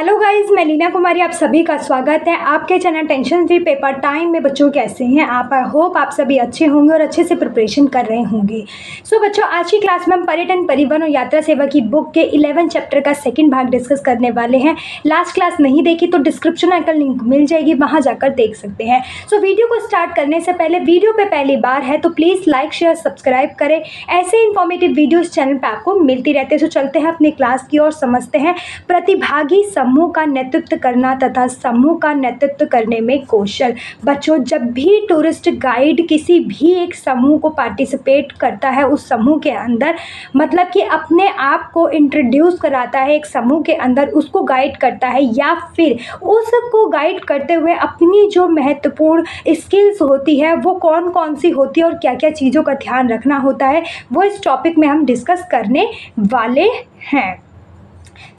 Hello guys, मैं लीना कुमारी, आप सभी का स्वागत है आपके channel tension free paper time में। बच्चों कैसे हैं आप? आई होप आप सभी अच्छे होंगे और अच्छे से प्रिपरेशन कर रहे होंगे। सो बच्चों, आज की क्लास में हम पर्यटन, परिवहन और यात्रा सेवा की बुक के 11 चैप्टर का सेकंड भाग डिस्कस करने वाले हैं। लास्ट क्लास नहीं देखी तो डिस्क्रिप्शन में का लिंक मिल जाएगी, वहाँ जाकर देख सकते हैं। सो वीडियो को स्टार्ट करने से पहले, वीडियो पे पहली बार है तो प्लीज़ लाइक शेयर सब्सक्राइब करें। ऐसे इन्फॉर्मेटिव वीडियोज़ चैनल पर आपको मिलती रहती है। सो चलते हैं अपनी क्लास की और समझते हैं प्रतिभागी समूह का नेतृत्व करना तथा समूह का नेतृत्व करने में कौशल। बच्चों, जब भी टूरिस्ट गाइड किसी भी एक समूह को पार्टिसिपेट करता है उस समूह के अंदर, मतलब कि अपने आप को इंट्रोड्यूस कराता है एक समूह के अंदर, उसको गाइड करता है या फिर उसको गाइड करते हुए अपनी जो महत्वपूर्ण स्किल्स होती है वो कौन कौन सी होती है और क्या क्या चीज़ों का ध्यान रखना होता है, वो इस टॉपिक में हम डिस्कस करने वाले हैं।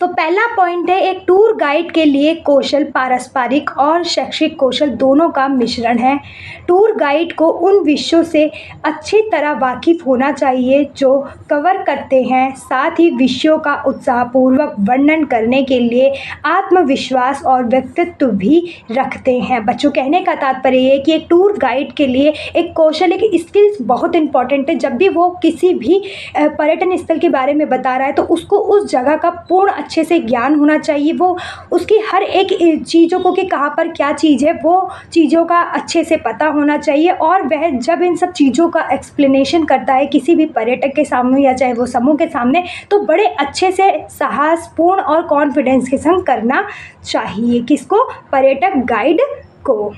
तो पहला पॉइंट है, एक टूर गाइड के लिए कौशल पारस्परिक और शैक्षिक कौशल दोनों का मिश्रण है। टूर गाइड को उन विषयों से अच्छी तरह वाकिफ होना चाहिए जो कवर करते हैं, साथ ही विषयों का उत्साहपूर्वक वर्णन करने के लिए आत्मविश्वास और व्यक्तित्व भी रखते हैं। बच्चों, कहने का तात्पर्य ये है कि एक टूर गाइड के लिए एक कौशल, एक स्किल्स बहुत इंपॉर्टेंट है। जब भी वो किसी भी पर्यटन स्थल के बारे में बता रहा है तो उसको उस जगह का पूर्ण अच्छे से ज्ञान होना चाहिए। वो उसकी हर एक चीज़ों को कि कहाँ पर क्या चीज़ है वो चीज़ों का अच्छे से पता होना चाहिए। और वह जब इन सब चीज़ों का एक्सप्लेनेशन करता है किसी भी पर्यटक के सामने या चाहे वो समूह के सामने, तो बड़े अच्छे से साहसपूर्ण और कॉन्फिडेंस के संग करना चाहिए। किसको? पर्यटक गाइड को।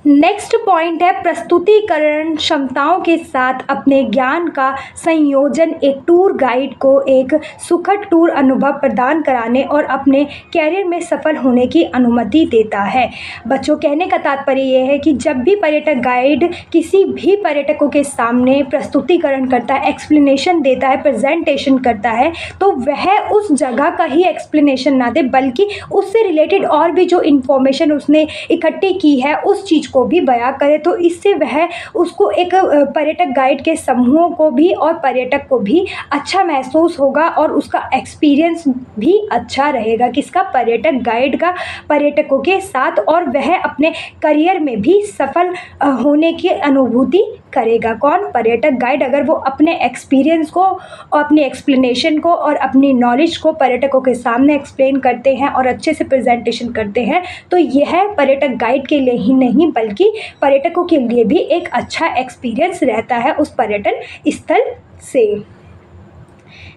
नेक्स्ट पॉइंट है, प्रस्तुतिकरण क्षमताओं के साथ अपने ज्ञान का संयोजन एक टूर गाइड को एक सुखद टूर अनुभव प्रदान कराने और अपने कैरियर में सफल होने की अनुमति देता है। बच्चों, कहने का तात्पर्य यह है कि जब भी पर्यटक गाइड किसी भी पर्यटकों के सामने प्रस्तुतिकरण करता है, एक्सप्लेनेशन देता है, प्रेजेंटेशन करता है, तो वह उस जगह का ही एक्सप्लेनेशन ना दे बल्कि उससे रिलेटेड और भी जो इन्फॉर्मेशन उसने इकट्ठी की है उस चीज़ को भी बयां करे। तो इससे वह उसको एक पर्यटक गाइड के समूह को भी और पर्यटक को भी अच्छा महसूस होगा और उसका एक्सपीरियंस भी अच्छा रहेगा। किसका? पर्यटक गाइड का पर्यटकों के साथ, और वह अपने करियर में भी सफल होने की अनुभूति करेगा। कौन? पर्यटक गाइड। अगर वो अपने एक्सपीरियंस को और अपनी एक्सप्लेनेशन को और अपनी नॉलेज को पर्यटकों के सामने एक्सप्लेन करते हैं और अच्छे से प्रेजेंटेशन करते हैं, तो यह पर्यटक गाइड के लिए ही नहीं बल्कि पर्यटकों के लिए भी एक अच्छा एक्सपीरियंस रहता है उस पर्यटन स्थल से।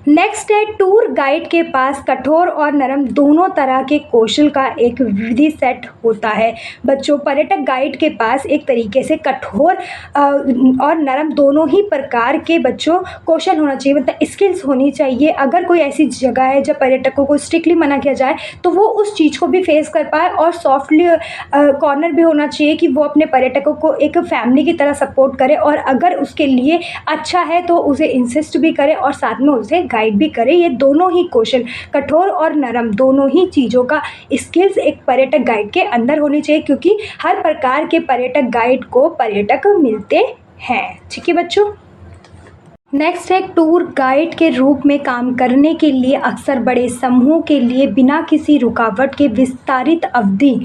नेक्स्ट है, टूर गाइड के पास कठोर और नरम दोनों तरह के कौशल का एक विधि सेट होता है। बच्चों, पर्यटक गाइड के पास एक तरीके से कठोर और नरम दोनों ही प्रकार के बच्चों कौशल होना चाहिए, मतलब स्किल्स होनी चाहिए। अगर कोई ऐसी जगह है जब पर्यटकों को स्ट्रिक्टली मना किया जाए तो वो उस चीज़ को भी फेस कर पाए, और सॉफ्टली कॉर्नर भी होना चाहिए कि वो अपने पर्यटकों को एक फैमिली की तरह सपोर्ट करे, और अगर उसके लिए अच्छा है तो उसे इंसिस्ट भी करे और साथ में उसे गाइड भी करे। ये दोनों ही कौशल, कठोर और नरम, दोनों ही चीज़ों का स्किल्स एक पर्यटक गाइड के अंदर होनी चाहिए, क्योंकि हर प्रकार के पर्यटक गाइड को पर्यटक मिलते हैं। ठीक है बच्चों। नेक्स्ट है, टूर गाइड के रूप में काम करने के लिए अक्सर बड़े समूह के लिए बिना किसी रुकावट के विस्तारित अवधि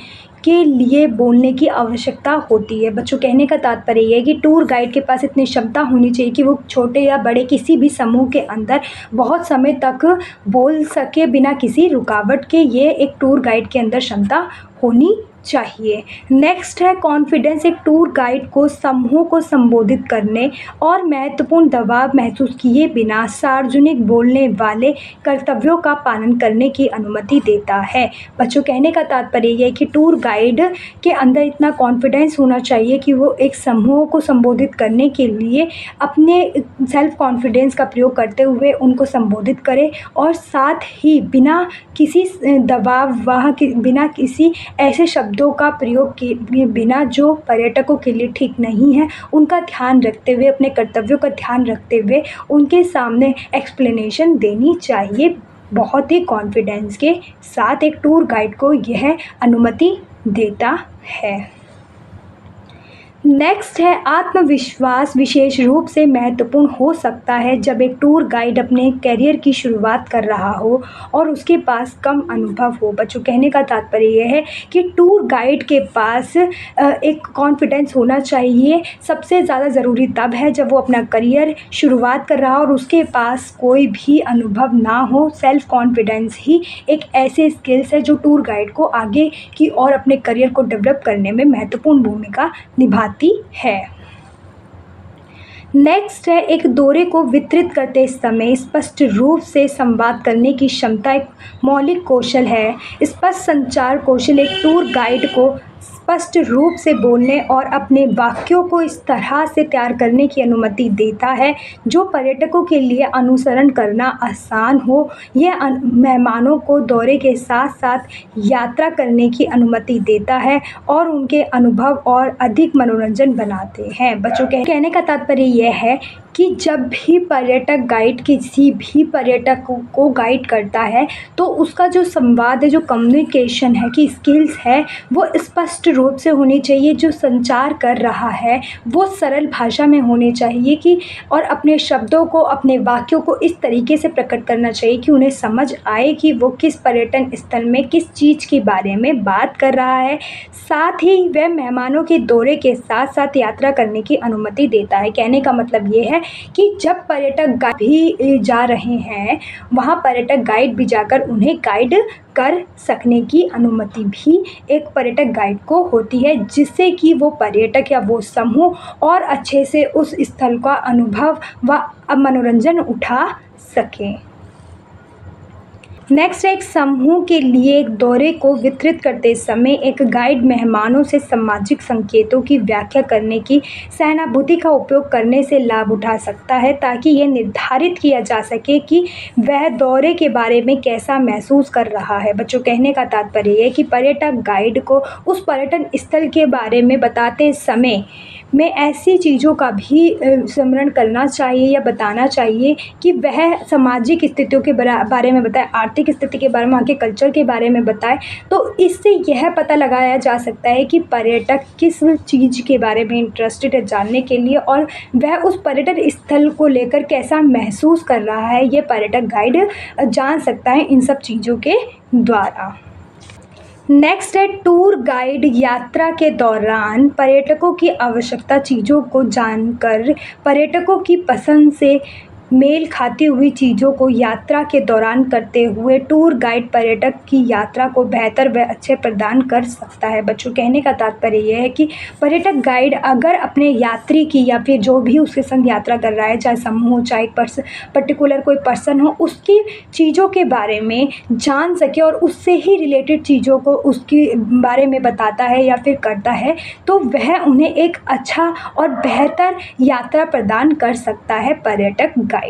के लिए बोलने की आवश्यकता होती है। बच्चों, कहने का तात्पर्य ये है कि टूर गाइड के पास इतनी क्षमता होनी चाहिए कि वो छोटे या बड़े किसी भी समूह के अंदर बहुत समय तक बोल सके बिना किसी रुकावट के। ये एक टूर गाइड के अंदर क्षमता होनी चाहिए। नेक्स्ट है, कॉन्फिडेंस। एक टूर गाइड को समूह को संबोधित करने और महत्वपूर्ण दबाव महसूस किए बिना सार्वजनिक बोलने वाले कर्तव्यों का पालन करने की अनुमति देता है। बच्चों, कहने का तात्पर्य यह है कि टूर गाइड के अंदर इतना कॉन्फिडेंस होना चाहिए कि वो एक समूह को संबोधित करने के लिए अपने सेल्फ कॉन्फिडेंस का प्रयोग करते हुए उनको संबोधित करे, और साथ ही बिना किसी दबाव बिना किसी ऐसे शब्दों का प्रयोग किए बिना जो पर्यटकों के लिए ठीक नहीं है उनका ध्यान रखते हुए, अपने कर्तव्यों का ध्यान रखते हुए उनके सामने एक्सप्लेनेशन देनी चाहिए बहुत ही कॉन्फिडेंस के साथ। एक टूर गाइड को यह अनुमति देता है। नेक्स्ट है आत्मविश्वास विशेष रूप से महत्वपूर्ण हो सकता है जब एक टूर गाइड अपने करियर की शुरुआत कर रहा हो और उसके पास कम अनुभव हो। बच्चों, कहने का तात्पर्य यह है कि टूर गाइड के पास एक कॉन्फिडेंस होना चाहिए। सबसे ज़्यादा ज़रूरी तब है जब वो अपना करियर शुरुआत कर रहा हो और उसके पास कोई भी अनुभव ना हो। सेल्फ कॉन्फिडेंस ही एक ऐसे स्किल्स है जो टूर गाइड को आगे की और अपने करियर को डेवलप करने में महत्वपूर्ण भूमिका निभाती है। नेक्स्ट है एक दौरे को वितरित करते समय स्पष्ट रूप से संवाद करने की क्षमता एक मौलिक कौशल है। स्पष्ट संचार कौशल एक टूर गाइड को स्पष्ट रूप से बोलने और अपने वाक्यों को इस तरह से तैयार करने की अनुमति देता है जो पर्यटकों के लिए अनुसरण करना आसान हो। यह मेहमानों को दौरे के साथ साथ यात्रा करने की अनुमति देता है और उनके अनुभव और अधिक मनोरंजन बनाते हैं। बच्चों, कहने का तात्पर्य यह है कि जब भी पर्यटक गाइड किसी भी पर्यटक को गाइड करता है तो उसका जो संवाद है, जो कम्युनिकेशन है की स्किल्स है, वो स्पष्ट रूप से होनी चाहिए। जो संचार कर रहा है वो सरल भाषा में होने चाहिए कि और अपने शब्दों को, अपने वाक्यों को इस तरीके से प्रकट करना चाहिए कि उन्हें समझ आए कि वो किस पर्यटन स्थल में किस चीज़ के बारे में बात कर रहा है। साथ ही वह मेहमानों के दौरे के साथ साथ यात्रा करने की अनुमति देता है। कहने का मतलब ये है कि जब पर्यटक भी जा रहे हैं वहाँ पर्यटक गाइड भी जाकर उन्हें गाइड कर सकने की अनुमति भी एक पर्यटक गाइड को होती है, जिससे कि वो पर्यटक या वो समूह और अच्छे से उस स्थल का अनुभव व मनोरंजन उठा सकें। नेक्स्ट है एक समूह के लिए एक दौरे को वितरित करते समय एक गाइड मेहमानों से सामाजिक संकेतों की व्याख्या करने की सहानुभूति का उपयोग करने से लाभ उठा सकता है ताकि यह निर्धारित किया जा सके कि वह दौरे के बारे में कैसा महसूस कर रहा है। बच्चों, कहने का तात्पर्य है कि पर्यटक गाइड को उस पर्यटन स्थल के बारे में बताते समय में ऐसी चीज़ों का भी स्मरण करना चाहिए या बताना चाहिए कि वह सामाजिक स्थितियों के बारे में बताए, आर्थिक स्थिति के बारे में, वहाँ के कल्चर के बारे में बताए। तो इससे यह पता लगाया जा सकता है कि पर्यटक किस चीज़ के बारे में इंटरेस्टेड है जानने के लिए और वह उस पर्यटन स्थल को लेकर कैसा महसूस कर रहा है। ये पर्यटक गाइड जान सकता है इन सब चीज़ों के द्वारा। नेक्स्ट है टूर गाइड यात्रा के दौरान पर्यटकों की आवश्यकता चीज़ों को जानकर पर्यटकों की पसंद से मेल खाती हुई चीज़ों को यात्रा के दौरान करते हुए टूर गाइड पर्यटक की यात्रा को बेहतर व अच्छे प्रदान कर सकता है। बच्चों, कहने का तात्पर्य यह है कि पर्यटक गाइड अगर अपने यात्री की या फिर जो भी उसके संग यात्रा कर रहा है, चाहे समूह हो चाहे पर्टिकुलर कोई पर्सन हो, उसकी चीज़ों के बारे में जान सके और उससे ही रिलेटेड चीज़ों को उसके बारे में बताता है या फिर करता है तो वह उन्हें एक अच्छा और बेहतर यात्रा प्रदान कर सकता है पर्यटक गाइड।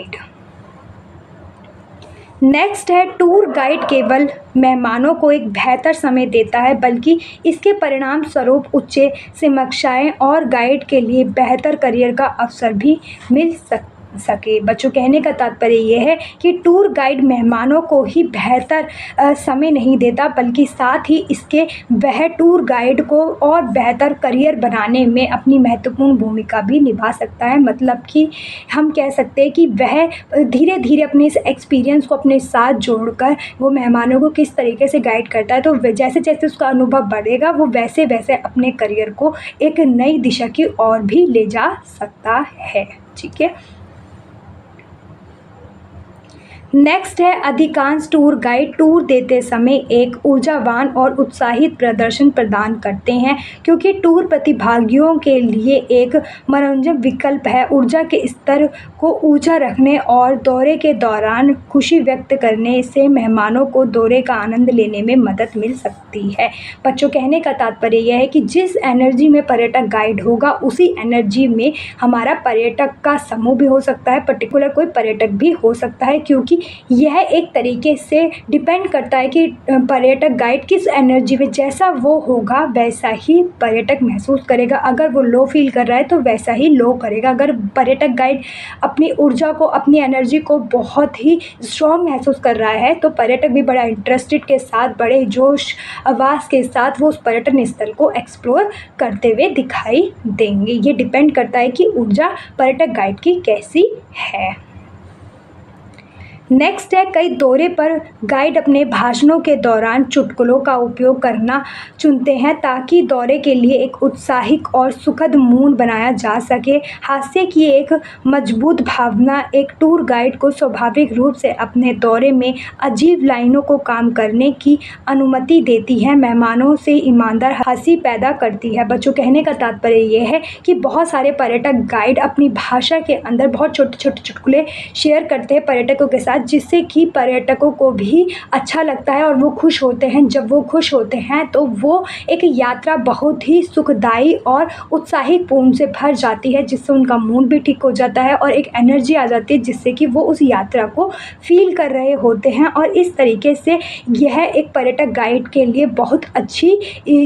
नेक्स्ट है टूर गाइड केवल मेहमानों को एक बेहतर समय देता है बल्कि इसके परिणाम स्वरूप उच्च समीक्षाएं और गाइड के लिए बेहतर करियर का अवसर भी मिल सके। बच्चों, कहने का तात्पर्य यह है कि टूर गाइड मेहमानों को ही बेहतर समय नहीं देता बल्कि साथ ही इसके वह टूर गाइड को और बेहतर करियर बनाने में अपनी महत्वपूर्ण भूमिका भी निभा सकता है। मतलब कि हम कह सकते हैं कि वह धीरे धीरे अपने इस एक्सपीरियंस को अपने साथ जोड़कर वो मेहमानों को किस तरीके से गाइड करता है, तो जैसे जैसे उसका अनुभव बढ़ेगा वो वैसे वैसे अपने करियर को एक नई दिशा की ओर भी ले जा सकता है। ठीक है। नेक्स्ट है अधिकांश टूर गाइड टूर देते समय एक ऊर्जावान और उत्साहित प्रदर्शन प्रदान करते हैं क्योंकि टूर प्रतिभागियों के लिए एक मनोरंजक विकल्प है। ऊर्जा के स्तर को ऊंचा रखने और दौरे के दौरान खुशी व्यक्त करने से मेहमानों को दौरे का आनंद लेने में मदद मिल सकती है। बच्चों, कहने का तात्पर्य यह है कि जिस एनर्जी में पर्यटक गाइड होगा उसी एनर्जी में हमारा पर्यटक का समूह भी हो सकता है, पर्टिकुलर कोई पर्यटक भी हो सकता है, क्योंकि यह एक तरीके से डिपेंड करता है कि पर्यटक गाइड किस एनर्जी में, जैसा वो होगा वैसा ही पर्यटक महसूस करेगा। अगर वो लो फील कर रहा है तो वैसा ही लो करेगा। अगर पर्यटक गाइड अपनी ऊर्जा को, अपनी एनर्जी को बहुत ही स्ट्रॉन्ग महसूस कर रहा है तो पर्यटक भी बड़ा इंटरेस्टेड के साथ, बड़े जोश आवाज़ के साथ वो उस पर्यटन स्थल को एक्सप्लोर करते हुए दिखाई देंगे। ये डिपेंड करता है कि ऊर्जा पर्यटक गाइड की कैसी है। नेक्स्ट है, कई दौरे पर गाइड अपने भाषणों के दौरान चुटकुलों का उपयोग करना चुनते हैं ताकि दौरे के लिए एक उत्साहिक और सुखद मूड बनाया जा सके। हास्य की एक मजबूत भावना एक टूर गाइड को स्वाभाविक रूप से अपने दौरे में अजीब लाइनों को काम करने की अनुमति देती है, मेहमानों से ईमानदार हंसी पैदा करती है। बच्चों, कहने का तात्पर्य ये है कि बहुत सारे पर्यटक गाइड अपनी भाषा के अंदर बहुत छोटे छोटे चुटकुले शेयर करते हैं पर्यटकों के साथ, जिससे कि पर्यटकों को भी अच्छा लगता है और वो खुश होते हैं। जब वो खुश होते हैं तो वो एक यात्रा बहुत ही सुखदायी और उत्साहीपूर्ण से भर जाती है, जिससे उनका मूड भी ठीक हो जाता है और एक एनर्जी आ जाती है जिससे कि वो उस यात्रा को फील कर रहे होते हैं। और इस तरीके से यह एक पर्यटक गाइड के लिए बहुत अच्छी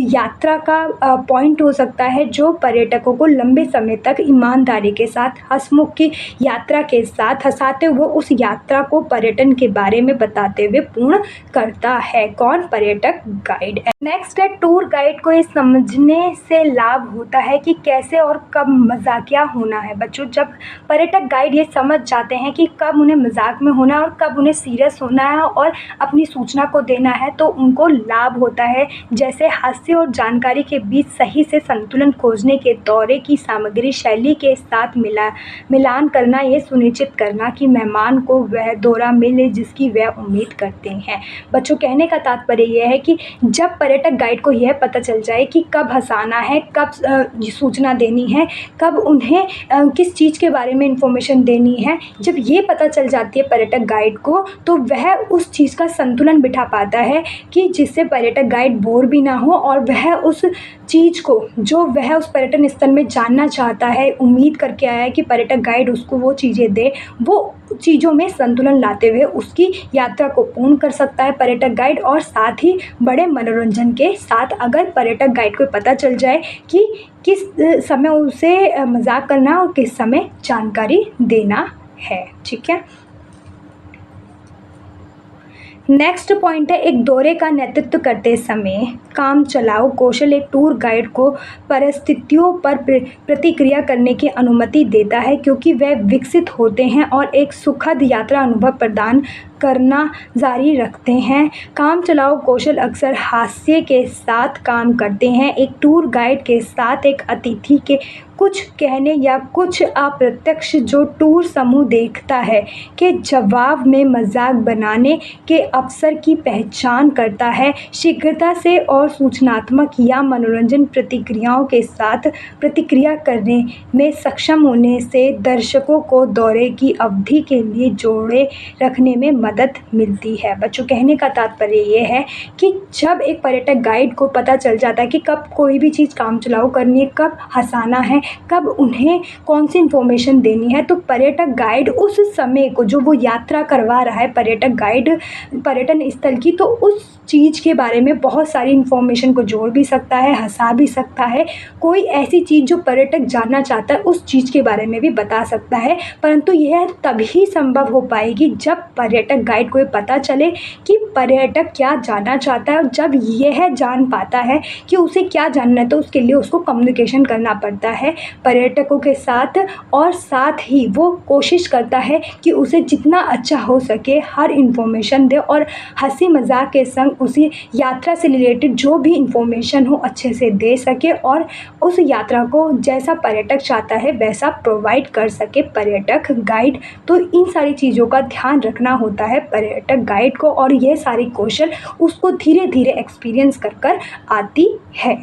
यात्रा का पॉइंट हो सकता है, जो पर्यटकों को लंबे समय तक ईमानदारी के साथ, हंसमुख की यात्रा के साथ हंसाते हुए उस यात्रा को पर्यटन के बारे में बताते हुए पूर्ण करता है। कौन? पर्यटक गाइड। नेक्स्ट है, टूर गाइड को ये समझने से लाभ होता है कि कैसे और कब मजाकिया होना है। बच्चों, जब पर्यटक गाइड ये समझ जाते हैं कि कब उन्हें मजाक में होना है और कब उन्हें सीरियस होना है और अपनी सूचना को देना है, तो उनको लाभ होता है। जैसे हास्य और जानकारी के बीच सही से संतुलन खोजने के दौरे की सामग्री शैली के साथ मिलान करना, ये सुनिश्चित करना कि मेहमान को वह दौरा मिले जिसकी वह उम्मीद करते हैं। बच्चों, कहने का तात्पर्य यह है कि जब पर्यटक गाइड को यह पता चल जाए कि कब हंसाना है, कब सूचना देनी है, कब उन्हें किस चीज़ के बारे में इंफॉर्मेशन देनी है, जब ये पता चल जाती है पर्यटक गाइड को, तो वह उस चीज़ का संतुलन बिठा पाता है कि जिससे पर्यटक गाइड बोर भी ना हो और वह उस चीज़ को, जो वह उस पर्यटन स्थल में जानना चाहता है, उम्मीद करके आया है कि पर्यटक गाइड उसको वो चीज़ें दे, वो चीज़ों में संतुलन लाते हुए उसकी यात्रा को पूर्ण कर सकता है पर्यटक गाइड। और साथ ही बड़े मनोरंजन के साथ, अगर पर्यटक गाइड को पता चल जाए कि किस समय उसे मजाक करना है और किस समय जानकारी देना है। ठीक है। नेक्स्ट पॉइंट है, एक दौरे का नेतृत्व करते समय काम चलाओ कौशल एक टूर गाइड को परिस्थितियों पर प्रतिक्रिया करने की अनुमति देता है, क्योंकि वे विकसित होते हैं और एक सुखद यात्रा अनुभव प्रदान करना जारी रखते हैं। काम चलाओ कौशल अक्सर हास्य के साथ काम करते हैं। एक टूर गाइड के साथ एक अतिथि के कुछ कहने या कुछ अप्रत्यक्ष जो टूर समूह देखता है के जवाब में मजाक बनाने के अवसर की पहचान करता है। शीघ्रता से और सूचनात्मक या मनोरंजन प्रतिक्रियाओं के साथ प्रतिक्रिया करने में सक्षम होने से दर्शकों को दौरे की अवधि के लिए जोड़े रखने में मदद मिलती है। बच्चों, कहने का तात्पर्य ये है कि जब एक पर्यटक गाइड को पता चल जाता है कि कब कोई भी चीज़ काम चलाओ करनी है, कब हंसाना है, कब उन्हें कौन सी इन्फॉर्मेशन देनी है, तो पर्यटक गाइड उस समय को, जो वो यात्रा करवा रहा है पर्यटक गाइड पर्यटन स्थल की, तो उस चीज़ के बारे में बहुत सारी इन्फॉर्मेशन को जोड़ भी सकता है, हंसा भी सकता है। कोई ऐसी चीज़ जो पर्यटक जानना चाहता है उस चीज़ के बारे में भी बता सकता है। परंतु यह तभी संभव हो पाएगी जब पर्यटक गाइड को पता चले कि पर्यटक क्या जानना चाहता है, और जब यह जान पाता है कि उसे क्या जानना है तो उसके लिए उसको कम्युनिकेशन करना पड़ता है पर्यटकों के साथ, और साथ ही वो कोशिश करता है कि उसे जितना अच्छा हो सके हर इन्फॉर्मेशन दे और हंसी मजाक के संग उसी यात्रा से रिलेटेड जो भी इन्फॉर्मेशन हो अच्छे से दे सके और उस यात्रा को जैसा पर्यटक चाहता है वैसा प्रोवाइड कर सके पर्यटक गाइड। तो इन सारी चीज़ों का ध्यान रखना होता है पर्यटक गाइड को, और यह सारी कौशल उसको धीरे धीरे एक्सपीरियंस कर आती है।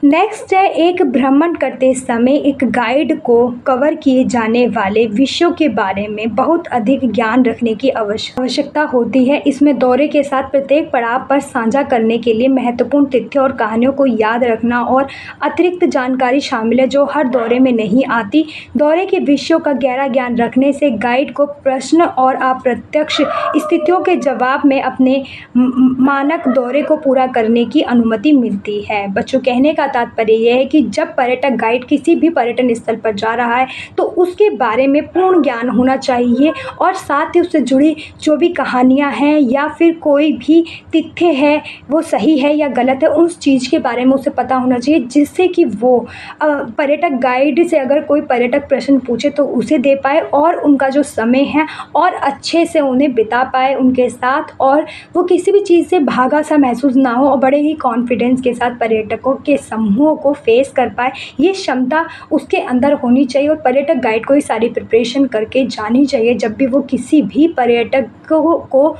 नेक्स्ट है, एक भ्रमण करते समय एक गाइड को कवर किए जाने वाले विषयों के बारे में बहुत अधिक ज्ञान रखने की आवश्यकता होती है। इसमें दौरे के साथ प्रत्येक पड़ाव पर साझा करने के लिए महत्वपूर्ण तथ्यों और कहानियों को याद रखना और अतिरिक्त जानकारी शामिल है जो हर दौरे में नहीं आती। दौरे के विषयों का गहरा ज्ञान रखने से गाइड को प्रश्न और अप्रत्यक्ष स्थितियों के जवाब में अपने मानक दौरे को पूरा करने की अनुमति मिलती है। बच्चों, कहने का तात्पर्य यह है कि जब पर्यटक गाइड किसी भी पर्यटन स्थल पर जा रहा है तो उसके बारे में पूर्ण ज्ञान होना चाहिए और साथ ही उससे जुड़ी जो भी कहानियाँ हैं या फिर कोई भी तथ्य है वो सही है या गलत है, उस चीज़ के बारे में उसे पता होना चाहिए, जिससे कि वो पर्यटक गाइड से अगर कोई पर्यटक प्रश्न पूछे तो उसे दे पाए और उनका जो समय है और अच्छे से उन्हें बिता पाए उनके साथ, और वो किसी भी चीज़ से भागा सा महसूस ना हो और बड़े ही कॉन्फिडेंस के साथ पर्यटकों के समूह को फेस कर पाए। ये क्षमता उसके अंदर होनी चाहिए और पर्यटक गाइड को ये सारी प्रिपरेशन करके जानी चाहिए जब भी वो किसी भी पर्यटक को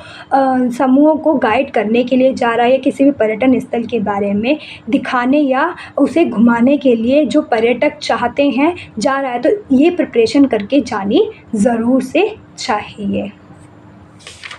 समूह को गाइड करने के लिए जा रहा है या किसी भी पर्यटन स्थल के बारे में दिखाने या उसे घुमाने के लिए जो पर्यटक चाहते हैं जा रहा है, तो ये प्रिपरेशन करके जानी ज़रूर से चाहिए।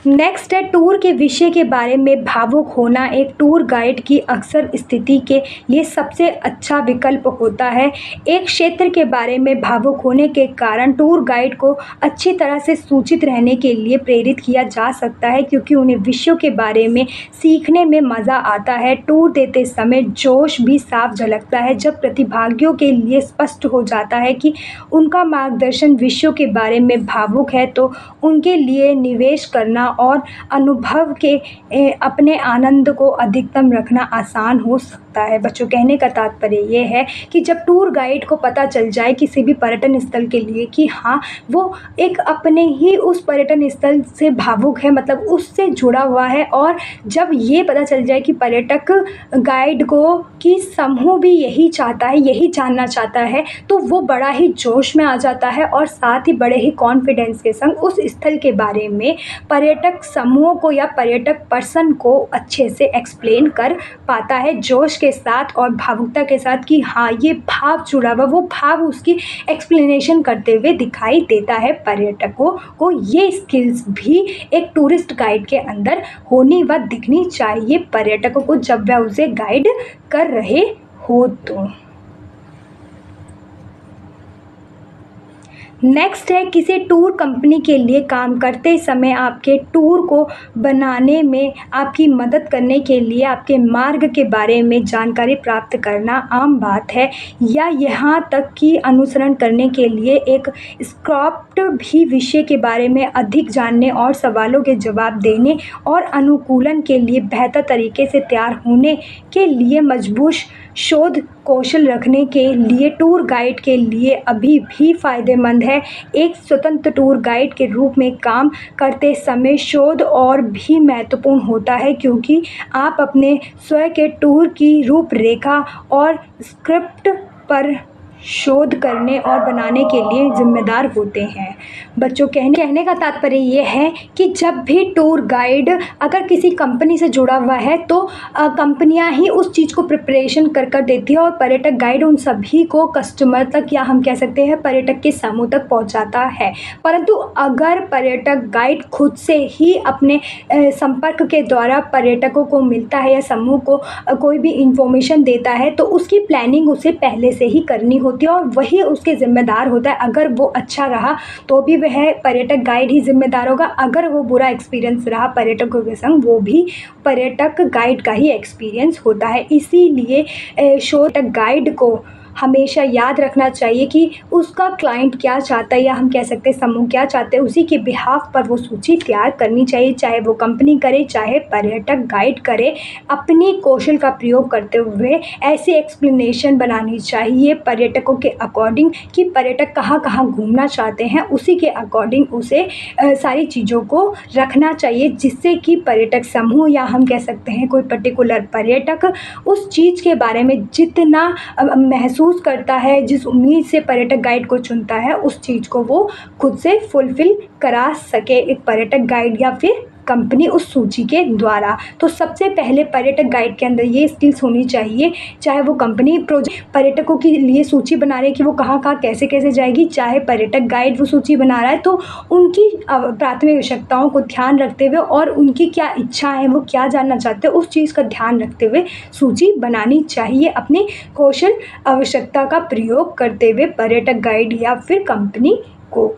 नेक्स्ट है, टूर के विषय के बारे में भावुक होना एक टूर गाइड की अक्सर स्थिति के लिए सबसे अच्छा विकल्प होता है। एक क्षेत्र के बारे में भावुक होने के कारण टूर गाइड को अच्छी तरह से सूचित रहने के लिए प्रेरित किया जा सकता है, क्योंकि उन्हें विषयों के बारे में सीखने में मज़ा आता है। टूर देते समय जोश भी साफ झलकता है जब प्रतिभागियों के लिए स्पष्ट हो जाता है कि उनका मार्गदर्शन विषयों के बारे में भावुक है, तो उनके लिए निवेश करना और अनुभव के अपने आनंद को अधिकतम रखना आसान हो सकता है। बच्चों, कहने का तात्पर्य ये है कि जब टूर गाइड को पता चल जाए किसी भी पर्यटन स्थल के लिए कि हाँ वो एक अपने ही उस पर्यटन स्थल से भावुक है, मतलब उससे जुड़ा हुआ है, और जब ये पता चल जाए कि पर्यटक गाइड को कि समूह भी यही चाहता है, यही जानना चाहता है, तो वो बड़ा ही जोश में आ जाता है और साथ ही बड़े ही कॉन्फिडेंस के संग उस स्थल के बारे में पर्यटक समूह को या पर्यटक पर्सन को अच्छे से एक्सप्लेन कर पाता है जोश के साथ और भावुकता के साथ कि हाँ ये भाव जुड़ा हुआ, वो भाव उसकी एक्सप्लेनेशन करते हुए दिखाई देता है। पर्यटकों को ये स्किल्स भी एक टूरिस्ट गाइड के अंदर होनी व दिखनी चाहिए पर्यटकों को जब वह उसे गाइड कर रहे हो तो। नेक्स्ट है, किसी टूर कंपनी के लिए काम करते समय आपके टूर को बनाने में आपकी मदद करने के लिए आपके मार्ग के बारे में जानकारी प्राप्त करना आम बात है, या यहाँ तक कि अनुसरण करने के लिए एक स्क्रिप्ट भी विषय के बारे में अधिक जानने और सवालों के जवाब देने और अनुकूलन के लिए बेहतर तरीके से तैयार होने के लिए मजबूत शोध कौशल रखने के लिए टूर गाइड के लिए अभी भी फ़ायदेमंद है। एक स्वतंत्र टूर गाइड के रूप में काम करते समय शोध और भी महत्वपूर्ण होता है, क्योंकि आप अपने स्वयं के टूर की रूपरेखा और स्क्रिप्ट पर शोध करने और बनाने के लिए जिम्मेदार होते हैं। बच्चों, कहने का तात्पर्य ये है कि जब भी टूर गाइड अगर किसी कंपनी से जुड़ा हुआ है तो कंपनियां ही उस चीज़ को प्रिपरेशन कर देती है और पर्यटक गाइड उन सभी को कस्टमर तक या हम कह सकते हैं पर्यटक के समूह तक पहुंचाता है। परंतु अगर पर्यटक गाइड खुद से ही अपने संपर्क के द्वारा पर्यटकों को मिलता है या समूह को कोई भी इंफॉर्मेशन देता है तो उसकी प्लानिंग उसे पहले से ही करनी होती है और वही उसके ज़िम्मेदार होता है। अगर वो अच्छा रहा तो भी वह पर्यटक गाइड ही जिम्मेदार होगा, अगर वो बुरा एक्सपीरियंस रहा पर्यटकों के संग वो भी पर्यटक गाइड का ही एक्सपीरियंस होता है। इसीलिए शोध गाइड को हमेशा याद रखना चाहिए कि उसका क्लाइंट क्या चाहता है या हम कह सकते हैं समूह क्या चाहते हैं, उसी के बिहाफ पर वो सूची तैयार करनी चाहिए, चाहे वो कंपनी करे चाहे पर्यटक गाइड करे। अपनी कौशल का प्रयोग करते हुए ऐसी एक्सप्लेनेशन बनानी चाहिए पर्यटकों के अकॉर्डिंग कि पर्यटक कहाँ कहाँ घूमना चाहते हैं, उसी के अकॉर्डिंग उसे सारी चीज़ों को रखना चाहिए, जिससे कि पर्यटक समूह या हम कह सकते हैं कोई पर्टिकुलर पर्यटक उस चीज़ के बारे में जितना महसूस करता है, जिस उम्मीद से पर्यटक गाइड को चुनता है, उस चीज़ को वो खुद से फुलफिल करा सके एक पर्यटक गाइड या फिर कंपनी उस सूची के द्वारा। तो सबसे पहले पर्यटक गाइड के अंदर ये स्किल्स होनी चाहिए, चाहे वो कंपनी प्रोजेक्ट पर्यटकों के लिए सूची बना रही है कि वो कहाँ कहाँ कैसे कैसे जाएगी, चाहे पर्यटक गाइड वो सूची बना रहा है तो उनकी प्राथमिक आवश्यकताओं को ध्यान रखते हुए और उनकी क्या इच्छा है, वो क्या जानना चाहते हैं, उस चीज़ का ध्यान रखते हुए सूची बनानी चाहिए। अपनी कौशल आवश्यकता का प्रयोग करते हुए पर्यटक गाइड या फिर कंपनी को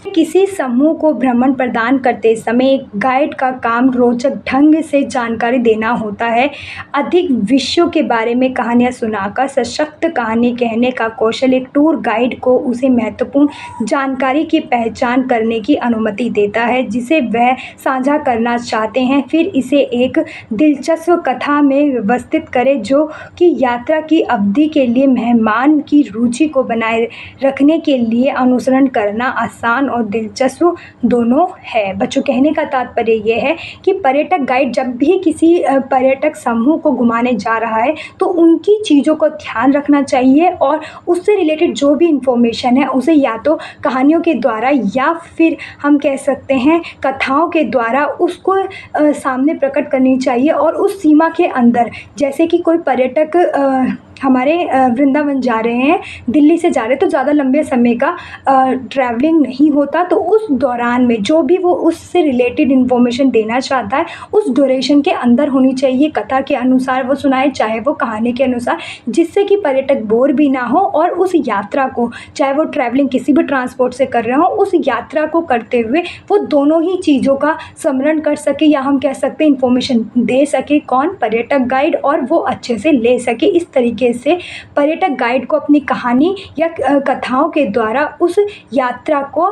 किसी समूह को भ्रमण प्रदान करते समय एक गाइड का काम रोचक ढंग से जानकारी देना होता है। अधिक विषयों के बारे में कहानियाँ सुनाकर सशक्त कहानी कहने का कौशल एक टूर गाइड को उसे महत्वपूर्ण जानकारी की पहचान करने की अनुमति देता है जिसे वह साझा करना चाहते हैं, फिर इसे एक दिलचस्प कथा में व्यवस्थित करें जो कि यात्रा की अवधि के लिए मेहमान की रुचि को बनाए रखने के लिए अनुसरण करना आसान और दिलचस्प दोनों है। बच्चों, कहने का तात्पर्य यह है कि पर्यटक गाइड जब भी किसी पर्यटक समूह को घुमाने जा रहा है तो उनकी चीज़ों को ध्यान रखना चाहिए और उससे रिलेटेड जो भी इंफॉर्मेशन है उसे या तो कहानियों के द्वारा या फिर हम कह सकते हैं कथाओं के द्वारा उसको सामने प्रकट करनी चाहिए। और उस सीमा के अंदर, जैसे कि कोई पर्यटक हमारे वृंदावन जा रहे हैं, दिल्ली से जा रहे हैं, तो ज़्यादा लंबे समय का ट्रैवलिंग नहीं होता, तो उस दौरान में जो भी वो उससे रिलेटेड इन्फॉर्मेशन देना चाहता है उस ड्यूरेशन के अंदर होनी चाहिए, कथा के अनुसार वो सुनाए, चाहे वो कहानी के अनुसार, जिससे कि पर्यटक बोर भी ना हो और उस यात्रा को, चाहे वो ट्रैवलिंग किसी भी ट्रांसपोर्ट से कर रहे हो, उस यात्रा को करते हुए वो दोनों ही चीज़ों का स्मरण कर सके या हम कह सकते हैं इन्फॉर्मेशन दे सके, कौन, पर्यटक गाइड, और वो अच्छे से ले सके। इस तरीके से पर्यटक गाइड को अपनी कहानी या कथाओं के द्वारा उस यात्रा को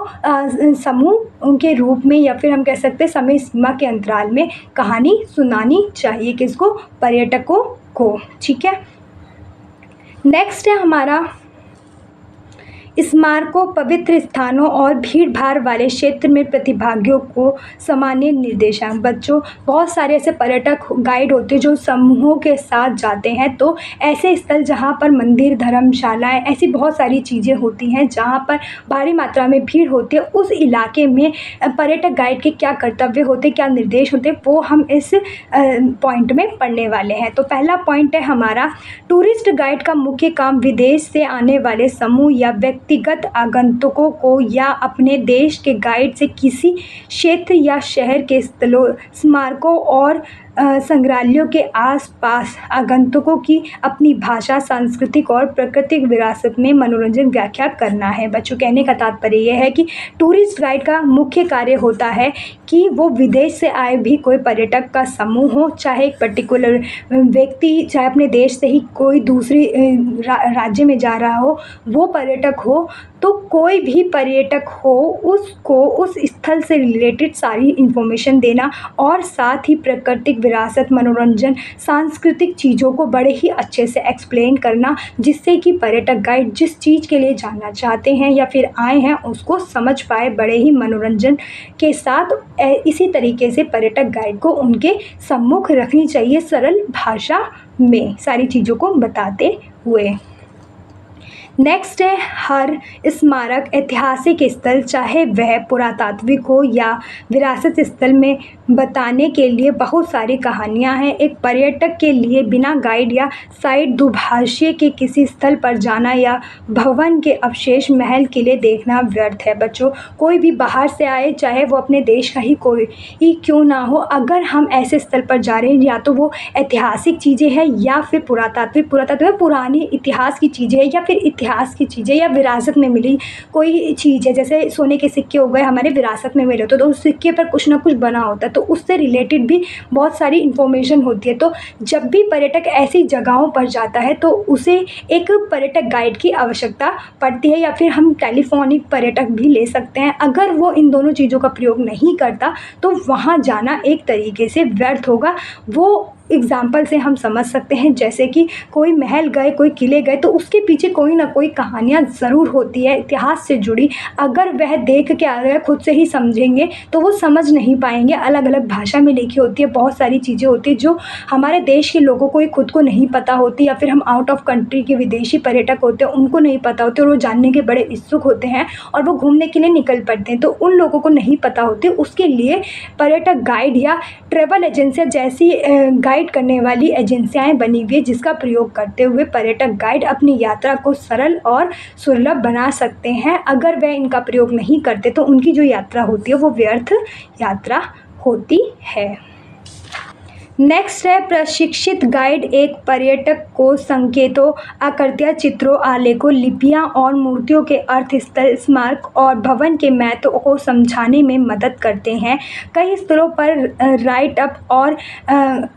समूह के रूप में या फिर हम कह सकते हैं समय सीमा के अंतराल में कहानी सुनानी चाहिए, किसको, पर्यटकों को। ठीक है, नेक्स्ट है हमारा स्मारकों, पवित्र स्थानों और भीड़ भाड़ वाले क्षेत्र में प्रतिभागियों को सामान्य निर्देशांक। बच्चों, बहुत सारे ऐसे पर्यटक गाइड होते हैं जो समूहों के साथ जाते हैं, तो ऐसे स्थल जहां पर मंदिर, धर्मशालाएं, ऐसी बहुत सारी चीज़ें होती हैं जहां पर भारी मात्रा में भीड़ होती है, उस इलाके में पर्यटक गाइड के क्या कर्तव्य होते, क्या निर्देश होते, वो हम इस पॉइंट में पढ़ने वाले हैं। तो पहला पॉइंट है हमारा, टूरिस्ट गाइड का मुख्य काम विदेश से आने वाले समूह या व्यक्तिगत आगंतुकों को या अपने देश के गाइड से किसी क्षेत्र या शहर के स्थलों, स्मारकों और संग्रहालयों के आसपास आगंतुकों की अपनी भाषा, सांस्कृतिक और प्राकृतिक विरासत में मनोरंजन व्याख्या करना है। बच्चों, कहने का तात्पर्य यह है कि टूरिस्ट गाइड का मुख्य कार्य होता है कि वो विदेश से आए भी कोई पर्यटक का समूह हो, चाहे एक पर्टिकुलर व्यक्ति, चाहे अपने देश से ही कोई दूसरी राज्य में जा रहा हो, वो पर्यटक हो, तो कोई भी पर्यटक हो उसको उस स्थल से रिलेटेड सारी इन्फॉर्मेशन देना और साथ ही प्राकृतिक विरासत, मनोरंजन, सांस्कृतिक चीज़ों को बड़े ही अच्छे से एक्सप्लेन करना, जिससे कि पर्यटक गाइड जिस चीज़ के लिए जानना चाहते हैं या फिर आए हैं उसको समझ पाए बड़े ही मनोरंजन के साथ। इसी तरीके से पर्यटक गाइड को उनके सम्मुख रखनी चाहिए सरल भाषा में सारी चीज़ों को बताते हुए। नेक्स्ट है, हर स्मारक, ऐतिहासिक स्थल, चाहे वह पुरातात्विक हो या विरासत स्थल में बताने के लिए बहुत सारी कहानियां हैं। एक पर्यटक के लिए बिना गाइड या साइड दुभाषी के किसी स्थल पर जाना या भवन के अवशेष, महल, किले देखना व्यर्थ है। बच्चों, कोई भी बाहर से आए, चाहे वो अपने देश का ही कोई ही क्यों ना हो, अगर हम ऐसे स्थल पर जा रहे हैं या तो वो ऐतिहासिक चीज़ें हैं या फिर पुरातात्विक पुराने इतिहास की चीज़ें हैं या फिर इतिहास की चीज़ें या विरासत में मिली कोई चीज़ है, जैसे सोने के सिक्के हो गए हमारे विरासत में मिले तो उस सिक्के पर कुछ ना कुछ बना होता है, तो उससे रिलेटेड भी बहुत सारी इन्फॉर्मेशन होती है। तो जब भी पर्यटक ऐसी जगहों पर जाता है तो उसे एक पर्यटक गाइड की आवश्यकता पड़ती है, या फिर हम टेलीफोनिक पर्यटक भी ले सकते हैं। अगर वो इन दोनों चीज़ों का प्रयोग नहीं करता तो वहाँ जाना एक तरीके से व्यर्थ होगा। वो एग्ज़ाम्पल से हम समझ सकते हैं, जैसे कि कोई महल गए, कोई किले गए, तो उसके पीछे कोई ना कोई कहानियाँ ज़रूर होती है इतिहास से जुड़ी। अगर वह देख के अगर खुद से ही समझेंगे तो वो समझ नहीं पाएंगे। अलग अलग भाषा में लिखी होती है, बहुत सारी चीज़ें होती हैं जो हमारे देश के लोगों को ही खुद को नहीं पता होती, या फिर हम आउट ऑफ कंट्री के विदेशी पर्यटक होते हैं उनको नहीं पता होती और वो जानने के बड़े इच्छुक होते हैं और वो घूमने के लिए निकल पड़ते हैं, तो उन लोगों को नहीं पता होती। उसके लिए पर्यटक गाइड या ट्रैवल एजेंसियाँ जैसी गाइड करने वाली एजेंसियाँ बनी हुई है, जिसका प्रयोग करते हुए पर्यटक गाइड अपनी यात्रा को सरल और सुलभ बना सकते हैं। अगर वह इनका प्रयोग नहीं करते तो उनकी जो यात्रा होती है वो व्यर्थ यात्रा होती है। नेक्स्ट है प्रशिक्षित गाइड। एक पर्यटक को संकेतों, आकृतियाँ, चित्रों, आलेखों, लिपियाँ और मूर्तियों के अर्थ, स्थल, स्मारक और भवन के महत्व को समझाने में मदद करते हैं। कई स्तरों पर राइट अप और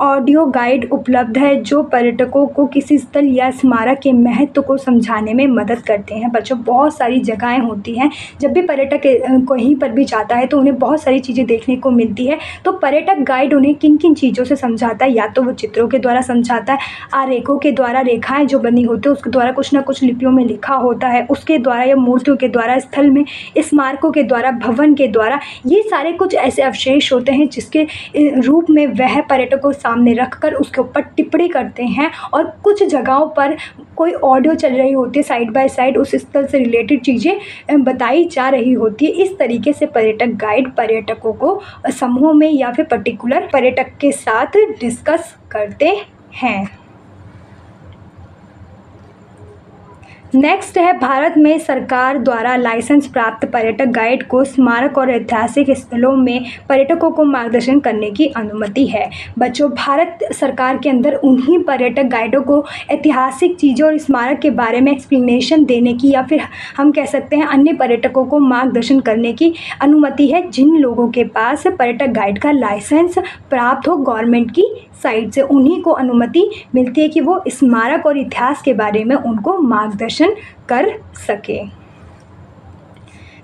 ऑडियो गाइड उपलब्ध है जो पर्यटकों को किसी स्थल या स्मारक के महत्व को समझाने में मदद करते हैं। बच्चों, बहुत सारी जगहें होती हैं, जब भी पर्यटक कहीं पर भी जाता है तो उन्हें बहुत सारी चीज़ें देखने को मिलती है, तो पर्यटक गाइड उन्हें किन किन चीज़ों से समझाता है। या तो वो चित्रों के द्वारा समझाता है, आरेखों के द्वारा, रेखाएं जो बनी होती है उसके द्वारा, कुछ ना कुछ लिपियों में लिखा होता है उसके द्वारा, या मूर्तियों के द्वारा, स्थल में स्मारकों के द्वारा, भवन के द्वारा। ये सारे कुछ ऐसे अवशेष होते हैं जिसके रूप में वह पर्यटकों को सामने रखकर उसके ऊपर टिप्पणी करते हैं, और कुछ जगहों पर कोई ऑडियो चल रही होती है, साइड बाय साइड उस स्थल से रिलेटेड चीज़ें बताई जा रही होती है। इस तरीके से पर्यटक गाइड पर्यटकों को समूह में या फिर पर्टिकुलर पर्यटक के साथ डिस्कस करते हैं। नेक्स्ट है भारत में सरकार द्वारा लाइसेंस प्राप्त पर्यटक गाइड को स्मारक और ऐतिहासिक स्थलों में पर्यटकों को मार्गदर्शन करने की अनुमति है। बच्चों, भारत सरकार के अंदर उन्हीं पर्यटक गाइडों को ऐतिहासिक चीज़ों और स्मारक के बारे में एक्सप्लेनेशन देने की, या फिर हम कह सकते हैं अन्य पर्यटकों को मार्गदर्शन करने की अनुमति है जिन लोगों के पास पर्यटक गाइड का लाइसेंस प्राप्त हो गवर्नमेंट की साइड से। उन्हीं को अनुमति मिलती है कि वो स्मारक और इतिहास के बारे में उनको मार्गदर्शन कर सके।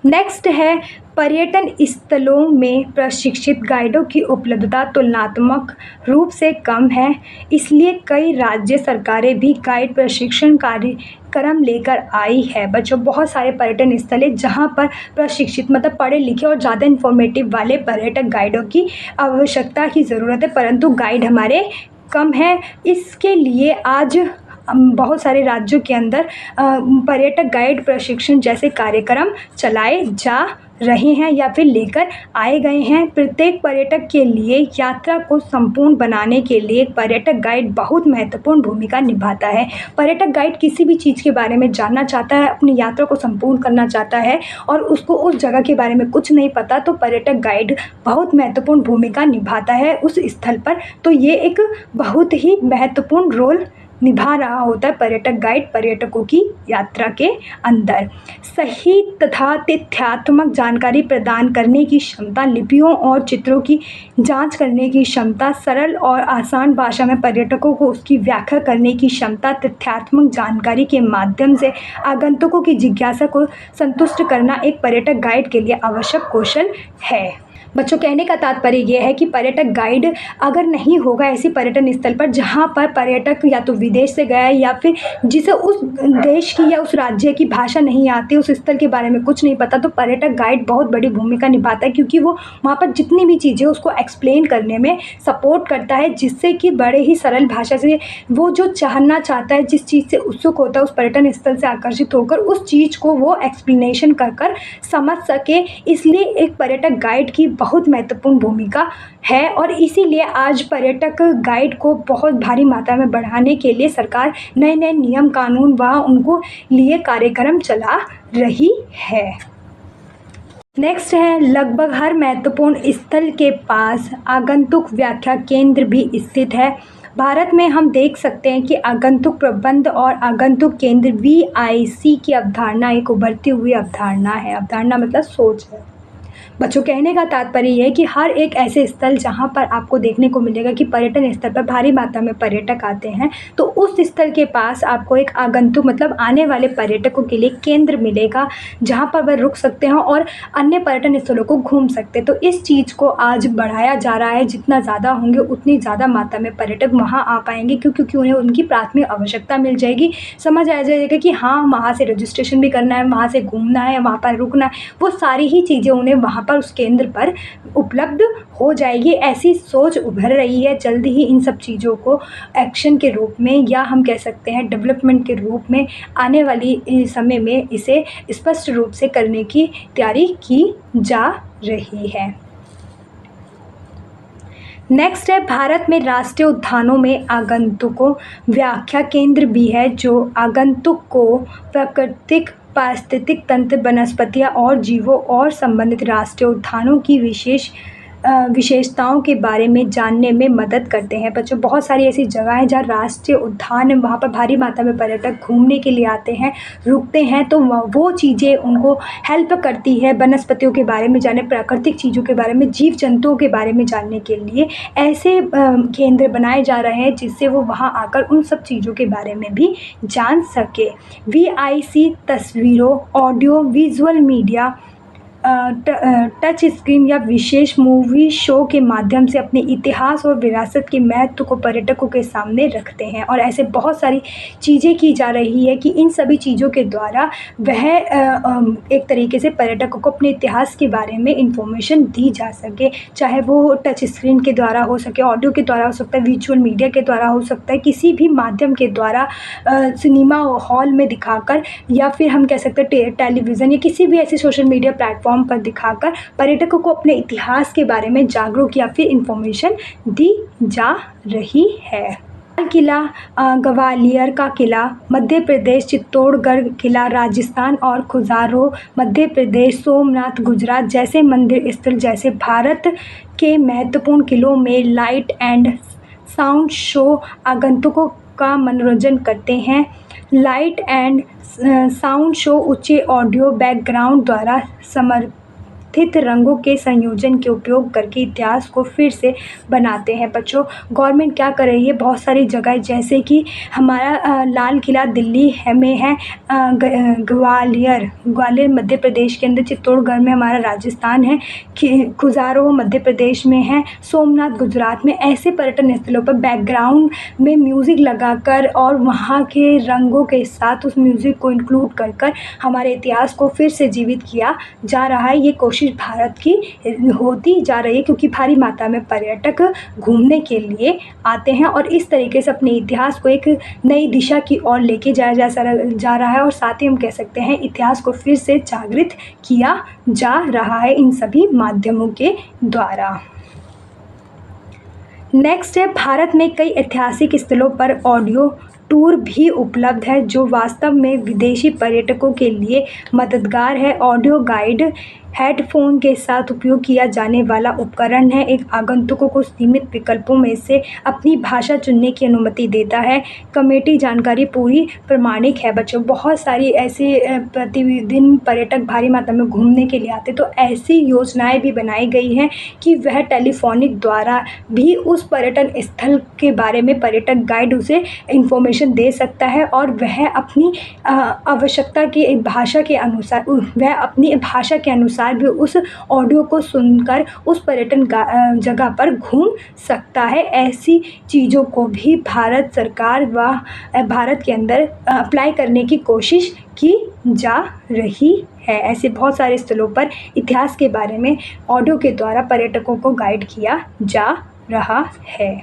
नेक्स्ट है पर्यटन स्थलों में प्रशिक्षित गाइडों की उपलब्धता तुलनात्मक रूप से कम है, इसलिए कई राज्य सरकारें भी गाइड प्रशिक्षण कार्यक्रम लेकर आई है। बच्चों, बहुत सारे पर्यटन स्थल है जहां पर प्रशिक्षित मतलब पढ़े लिखे और ज़्यादा इन्फॉर्मेटिव वाले पर्यटक गाइडों की आवश्यकता की ज़रूरत है, परंतु गाइड हमारे कम है। इसके लिए आज बहुत सारे राज्यों के अंदर पर्यटक गाइड प्रशिक्षण जैसे कार्यक्रम चलाए जा रहे हैं या फिर लेकर आए गए हैं। प्रत्येक पर्यटक के लिए यात्रा को संपूर्ण बनाने के लिए एक पर्यटक गाइड बहुत महत्वपूर्ण भूमिका निभाता है। पर्यटक गाइड किसी भी चीज़ के बारे में जानना चाहता है, अपनी यात्रा को संपूर्ण करना चाहता है और उसको उस जगह के बारे में कुछ नहीं पता, तो पर्यटक गाइड बहुत महत्वपूर्ण भूमिका निभाता है उस स्थल पर। तो ये एक बहुत ही महत्वपूर्ण रोल निभा रहा होता है पर्यटक गाइड पर्यटकों की यात्रा के अंदर। सही तथा तथ्यात्मक जानकारी प्रदान करने की क्षमता, लिपियों और चित्रों की जांच करने की क्षमता, सरल और आसान भाषा में पर्यटकों को उसकी व्याख्या करने की क्षमता, तथ्यात्मक जानकारी के माध्यम से आगंतुकों की जिज्ञासा को संतुष्ट करना एक पर्यटक गाइड के लिए आवश्यक कौशल है। बच्चों, कहने का तात्पर्य यह है कि पर्यटक गाइड अगर नहीं होगा ऐसी पर्यटन स्थल पर जहाँ पर पर्यटक या तो विदेश से गया है या फिर जिसे उस देश की या उस राज्य की भाषा नहीं आती, उस स्थल के बारे में कुछ नहीं पता, तो पर्यटक गाइड बहुत बड़ी भूमिका निभाता है, क्योंकि वो वहाँ पर जितनी भी चीज़ें उसको एक्सप्लेन करने में सपोर्ट करता है, जिससे कि बड़े ही सरल भाषा से वो जो जानना चाहता है, जिस चीज़ से उत्सुक होता है, उस पर्यटन स्थल से आकर्षित होकर उस चीज़ को वो एक्सप्लेनेशन कर समझ सके। इसलिए एक पर्यटक गाइड की बहुत महत्वपूर्ण भूमिका है और इसीलिए आज पर्यटक गाइड को बहुत भारी मात्रा में बढ़ाने के लिए सरकार नए नए नियम कानून व उनको लिए कार्यक्रम चला रही है। नेक्स्ट है, लगभग हर महत्वपूर्ण स्थल के पास आगंतुक व्याख्या केंद्र भी स्थित है। भारत में हम देख सकते हैं कि आगंतुक प्रबंध और आगंतुक केंद्र VIC की अवधारणा एक उभरती हुई अवधारणा है। अवधारणा मतलब सोच है। बच्चों, कहने का तात्पर्य ये है कि हर एक ऐसे स्थल जहाँ पर आपको देखने को मिलेगा कि पर्यटन स्थल पर भारी मात्रा में पर्यटक आते हैं, तो उस स्थल के पास आपको एक आगंतुक मतलब आने वाले पर्यटकों के लिए केंद्र मिलेगा, जहाँ पर वह रुक सकते हैं और अन्य पर्यटन स्थलों को घूम सकते हैं। तो इस चीज़ को आज बढ़ाया जा रहा है, जितना ज़्यादा होंगे उतनी ज़्यादा मात्रा में पर्यटक वहाँ आ पाएंगे, क्योंकि उन्हें उनकी प्राथमिक आवश्यकता मिल जाएगी। समझ आ जाएगा कि हाँ, वहाँ से रजिस्ट्रेशन भी करना है, वहाँ से घूमना है, वहाँ पर रुकना है, वो सारी ही चीज़ें उन्हें वहाँ पर उस केंद्र पर उपलब्ध हो जाएगी। ऐसी सोच उभर रही है। जल्दी ही इन सब चीज़ों को एक्शन के रूप में, या हम कह सकते हैं डेवलपमेंट के रूप में, आने वाली समय में इसे स्पष्ट रूप से करने की तैयारी की जा रही है। नेक्स्ट है, भारत में राष्ट्रीय उद्यानों में आगंतुकों व्याख्या केंद्र भी है, जो आगंतुक को प्राकृतिक पारिस्थितिक तंत्र, वनस्पतियाँ और जीवों और संबंधित राष्ट्रीय उद्यानों की विशेषताओं के बारे में जानने में मदद करते हैं। बच्चों, बहुत सारी ऐसी जगह हैं जहाँ राष्ट्रीय उद्यान है, वहाँ पर भारी मात्रा में पर्यटक घूमने के लिए आते हैं, रुकते हैं, तो वो चीज़ें उनको हेल्प करती है वनस्पतियों के बारे में जानने, प्राकृतिक चीज़ों के बारे में, जीव जंतुओं के बारे में जानने के लिए ऐसे केंद्र बनाए जा रहे हैं, जिससे वो वहाँ आकर उन सब चीज़ों के बारे में भी जान सके। VIC तस्वीरों, audio visual media, touch screen या विशेष मूवी शो के माध्यम से अपने इतिहास और विरासत के महत्व को पर्यटकों के सामने रखते हैं। और ऐसे बहुत सारी चीज़ें की जा रही है कि इन सभी चीज़ों के द्वारा वह एक तरीके से पर्यटकों को अपने इतिहास के बारे में इंफॉर्मेशन दी जा सके, चाहे वो टच स्क्रीन के द्वारा हो सके, ऑडियो के द्वारा हो सकता है, विजुअल मीडिया के द्वारा हो सकता है, किसी भी माध्यम के द्वारा, सिनेमा हॉल में दिखाकर, या फिर हम कह सकते हैं टेलीविज़न या किसी भी ऐसे सोशल मीडिया प्लेटफॉर्म पर दिखाकर पर्यटकों को अपने इतिहास के बारे में जागरूक या फिर इंफॉर्मेशन दी जा रही है। लाल किला, ग्वालियर का किला मध्य प्रदेश, चित्तौड़गढ़ किला राजस्थान और खजुराहो मध्य प्रदेश, सोमनाथ गुजरात जैसे मंदिर स्थल जैसे भारत के महत्वपूर्ण किलों में लाइट एंड साउंड शो आगंतुकों का मनोरंजन करते हैं। लाइट एंड साउंड शो उच्च ऑडियो बैकग्राउंड द्वारा समर्थित रंगों के संयोजन के उपयोग करके इतिहास को फिर से बनाते हैं। बच्चों, गवर्नमेंट क्या कर रही है, बहुत सारी जगह जैसे कि हमारा लाल किला दिल्ली में है, ग्वालियर मध्य प्रदेश के अंदर, चित्तौड़गढ़ में हमारा राजस्थान है, खजुराहो मध्य प्रदेश में है, सोमनाथ गुजरात में। ऐसे पर्यटन स्थलों पर बैकग्राउंड में म्यूज़िक लगाकर और वहाँ के रंगों के साथ उस म्यूज़िक को इंक्लूड कर हमारे इतिहास को फिर से जीवित किया जा रहा है। ये कोशिश भारत की होती जा रही है, क्योंकि भारी मात्रा में पर्यटक घूमने के लिए आते हैं और इस तरीके से अपने इतिहास को एक नई दिशा की ओर लेके जाया जा रहा है। और साथ ही हम कह सकते हैं इतिहास को फिर से जागृत किया जा रहा है इन सभी माध्यमों के द्वारा। नेक्स्ट है, भारत में कई ऐतिहासिक स्थलों पर ऑडियो टूर भी उपलब्ध है, जो वास्तव में विदेशी पर्यटकों के लिए मददगार है। ऑडियो गाइड हेडफोन के साथ उपयोग किया जाने वाला उपकरण है, एक आगंतुकों को सीमित विकल्पों में से अपनी भाषा चुनने की अनुमति देता है। कमेटी जानकारी पूरी प्रामाणिक है। बच्चों, बहुत सारी ऐसे प्रतिदिन पर्यटक भारी मात्रा में घूमने के लिए आते, तो ऐसी योजनाएं भी बनाई गई हैं कि वह टेलीफोनिक द्वारा भी उस पर्यटन स्थल के बारे में पर्यटक गाइड उसे इंफॉर्मेशन दे सकता है, और वह अपनी आवश्यकता की भाषा के अनुसार, वह अपनी भाषा के अनुसार भी उस ऑडियो को सुनकर उस पर्यटन जगह पर घूम सकता है। ऐसी चीज़ों को भी भारत सरकार व भारत के अंदर अप्लाई करने की कोशिश की जा रही है। ऐसे बहुत सारे स्थलों पर इतिहास के बारे में ऑडियो के द्वारा पर्यटकों को गाइड किया जा रहा है।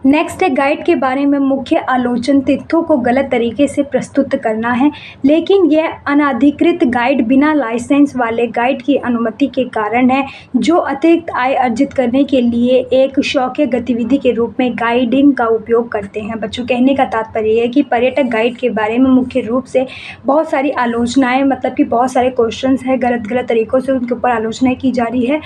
नेक्स्ट है, गाइड के बारे में मुख्य आलोचन तथ्यों को गलत तरीके से प्रस्तुत करना है, लेकिन यह अनधिकृत गाइड बिना लाइसेंस वाले गाइड की अनुमति के कारण है, जो अतिरिक्त आय अर्जित करने के लिए एक शौकिया गतिविधि के रूप में गाइडिंग का उपयोग करते हैं। बच्चों, कहने का तात्पर्य है कि पर्यटक गाइड के बारे में मुख्य रूप से बहुत सारी आलोचनाएँ, मतलब कि बहुत सारे क्वेश्चंस हैं, गलत तरीक़ों से उनके ऊपर आलोचनाएँ की जा रही है।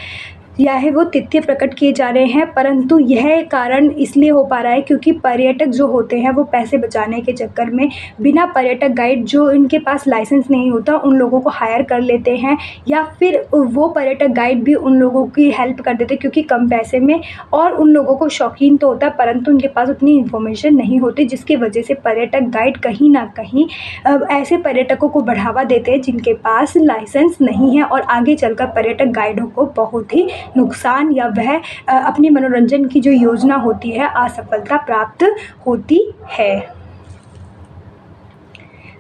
है वो तिथ्य प्रकट किए जा रहे हैं, परंतु यह कारण इसलिए हो पा रहा है क्योंकि पर्यटक जो होते हैं वो पैसे बचाने के चक्कर में बिना पर्यटक गाइड, जो इनके पास लाइसेंस नहीं होता, उन लोगों को हायर कर लेते हैं, या फिर वो पर्यटक गाइड भी उन लोगों की हेल्प कर देते हैं क्योंकि कम पैसे में, और उन लोगों को शौकीन तो होता है परंतु उनके पास उतनी इन्फॉर्मेशन नहीं होती, जिसकी वजह से पर्यटक गाइड कहीं ना कहीं ऐसे पर्यटकों को बढ़ावा देते हैं जिनके पास लाइसेंस नहीं है, और आगे चलकर पर्यटक गाइडों को बहुत ही नुकसान या वह अपनी मनोरंजन की जो योजना होती है असफलता प्राप्त होती है।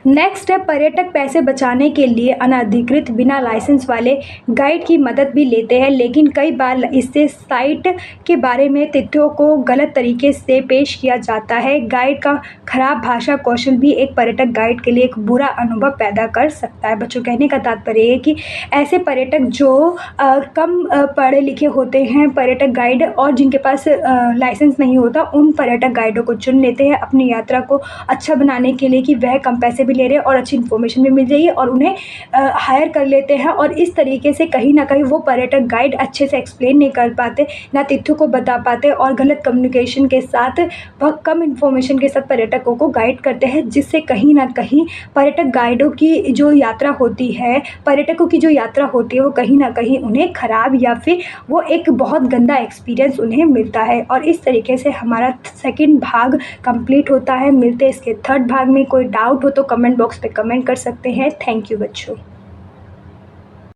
नेक्स्ट है, पर्यटक पैसे बचाने के लिए अनधिकृत बिना लाइसेंस वाले गाइड की मदद भी लेते हैं, लेकिन कई बार इससे साइट के बारे में तथ्यों को गलत तरीके से पेश किया जाता है। गाइड का खराब भाषा कौशल भी एक पर्यटक गाइड के लिए एक बुरा अनुभव पैदा कर सकता है। बच्चों, कहने का तात्पर्य है कि ऐसे पर्यटक जो कम पढ़े लिखे होते हैं, पर्यटक गाइड, और जिनके पास लाइसेंस नहीं होता, उन पर्यटक गाइडों को चुन लेते हैं अपनी यात्रा को अच्छा बनाने के लिए कि वह कम पैसे ले रहे हैं और अच्छी इन्फॉर्मेशन भी मिल जाएगी, और उन्हें हायर कर लेते हैं, और इस तरीके से कहीं ना कहीं वो पर्यटक गाइड अच्छे से एक्सप्लेन नहीं कर पाते, ना तथ्यों को बता पाते, और गलत कम्युनिकेशन के साथ वह कम इन्फॉर्मेशन के साथ पर्यटकों को गाइड करते हैं, जिससे कहीं ना कहीं पर्यटक गाइडों की जो यात्रा होती है, पर्यटकों की जो यात्रा होती है, वो कहीं ना कहीं उन्हें खराब या फिर वो एक बहुत गंदा एक्सपीरियंस उन्हें मिलता है। और इस तरीके से हमारा सेकंड भाग कंप्लीट होता है। मिलते हैं इसके थर्ड भाग में। कोई डाउट हो तो कमेंट बॉक्स पे कमेंट कर सकते हैं। थैंक यू बच्चों।